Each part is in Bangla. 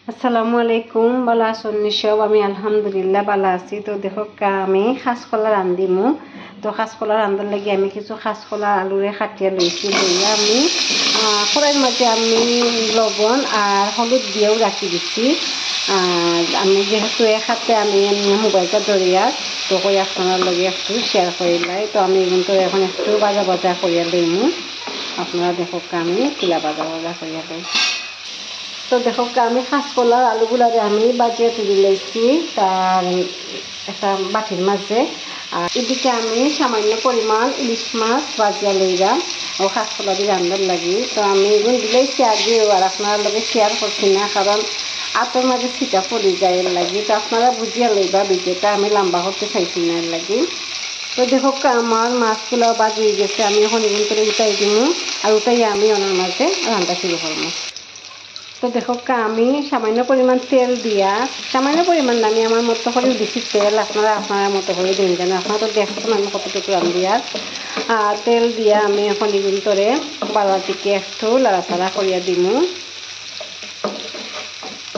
আসসালামু আলাইকুম। ভালো আছেন সব? আমি আলহামদুলিল্লাহ ভালো আছি। তো দেখো আমি কাঁচকলা রান্ধিমু। তো কাঁচকলা রান্ধার লাগি আমি কিছু কাঁচকলা আলুরে কাটিয়া লইছি। লইয়া আমি কড়াইয়ের মাঝে আমি লবণ আর হলুদ দিয়েও রাখি দিচ্ছি। আমি যেহেতু এক হাতে আমি মোবাইলটা ধরিয়া তো কই আপনার লগে একটু শেয়ার করিলাই। তো আমি কিন্তু এখন একটু বাজা বাজা করিয়া লইমু। আপনারা দেখো আমি কিলা বাজা বাজা করিয়া লই। তো দেখো আমি কাঁচকলার আলুগুলারে আমি বাজিয়ে তুলে লইছি তার একটা বাটির মাঝে। আর এদিকে আমি সামান্য পরিমাণ ইলিশ মাছ বাজিয়া লইলাম ও কাঁচকলা দিয়ে রান্নার লাগি। তো আমি এগুলো দিলেইছি আগেও, আর আপনার লগে শেয়ার করছি না কারণ আতের মাঝে ছিটা পড়ে যায় এর লাগি। তো আপনারা বুঝিয়া লইবা, ভিডিওটা আমি লম্বা করতে চাইছি না এর লাগি। তো দেখো আমার মাছগুলো বাজিয়ে গেছে, আমি এখন এগুলো করে উঠাই দিব আর উঠাই আমি ওনার মাঝে রান্না শুরু করবো। তো দেখো আমি সামান্য পরিমাণ তেল দিয়া, সামান্য পরিমাণ আমি আমার মতো করে দিচ্ছি তেল, আপনারা আপনার মতো করে দিন কেন, আপনারা তো দেখছেন আমি কতটুকু রান্ধি। আর তেল দিয়া আমি এখন এগুলো করে বালাটিকে একটু লাড়াচাড়া করিয়া দিব।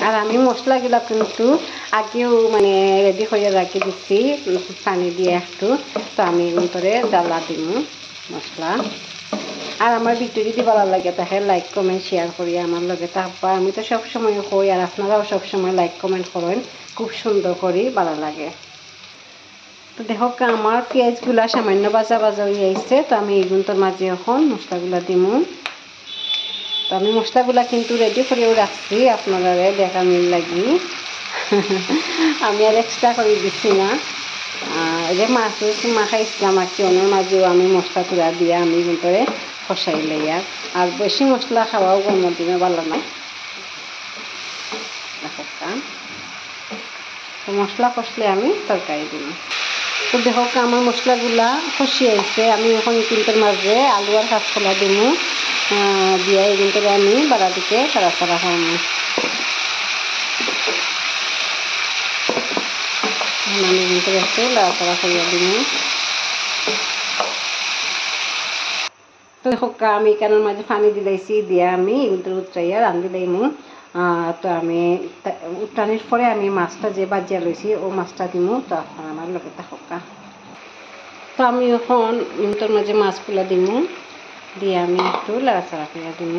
আর আমি মশলাগুলা কিন্তু আগেও রেডি করিয়া রাখি দিচ্ছি পানি দিয়ে একটু। তো আমি এগুলো করে জ্বালা দিব মশলা। আর আমার ভিডিও যদি ভালো লাগে তাহলে লাইক কমেন্ট শেয়ার করি আমার লগে থাকবা। আমি তো সবসময় কই আর আপনারাও সবসময় লাইক কমেন্ট করেন, খুব সুন্দর করি, ভালো লাগে। তো দেখো আমার পেঁয়াজগুলা সামান্য বাজা বাজা হয়ে আইছে। তো আমি এইগুলোর মাঝে এখন মশলাগুলা দিব। তো আমি মশলাগুলা কিন্তু রেডি করেও রাখছি আপনারা দেখানোর লাগি। আমি আর এক্সট্রা করে দিচ্ছি না। যে মাছ মাখাইছিলাম আর কি ওনার মাঝেও আমি মশলা তুলা দিয়ে আমি কিন্তু কষাই লাই। আর বেশি মশলা খাওয়াও গরমের দিনে ভালো নয়। তো মশলা কষলে আমি তরকারি দিব। তো দেখো আমার মশলাগুলা কষি আইছে, আমি এখন কিন্তু মাঝে আলু আর কাঁচকলা দিব দিয়ে কিন্তু আমি বাড়া দিকে তাড়াতাড়া খাওয়াবো। আমি কিন্তু একটু লাড়াচাড়া করিয়া দিব। তো দেখো আমি কেন মাঝে পানি দিলাইছি দিয়া আমি এগুলো উতরাইয়া রান্ধি লাইমু। তো আমি উঠানির পরে আমি মাছটা যে বাজিয়া লইছি ও মাছটা দিব। তো আপনার আমার লগে থাকা। তো আমি এখন তোর মাঝে মাছগুলা দিব দিয়ে আমি একটু লাড়াচাড়া করিয়া দিব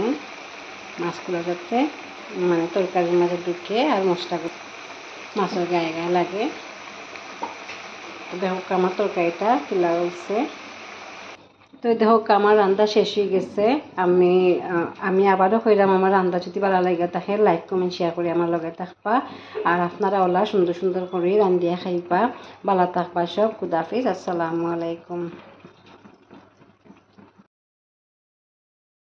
মাছগুলো যাতে তরকারির মাঝে ঢুকে আর মশলাগুলো মাছের গায়ে গায়ে লাগে। তো দেখো আমার তরকারিটা কিলা হয়েছে। তো দেখো আমার রান্না শেষ হয়ে গেছে। আমি আবারও কইলাম আমার রান্না যদি ভালো লাগে তাহলে লাইক কমেন্ট শেয়ার করে আমার লগে থাকবা। আর আপনারা ওলা সুন্দর সুন্দর করে রান্ধিয়া খাইবা। ভালো থাকবা সব। খুদা হাফিজ। আসসালামু আলাইকুম।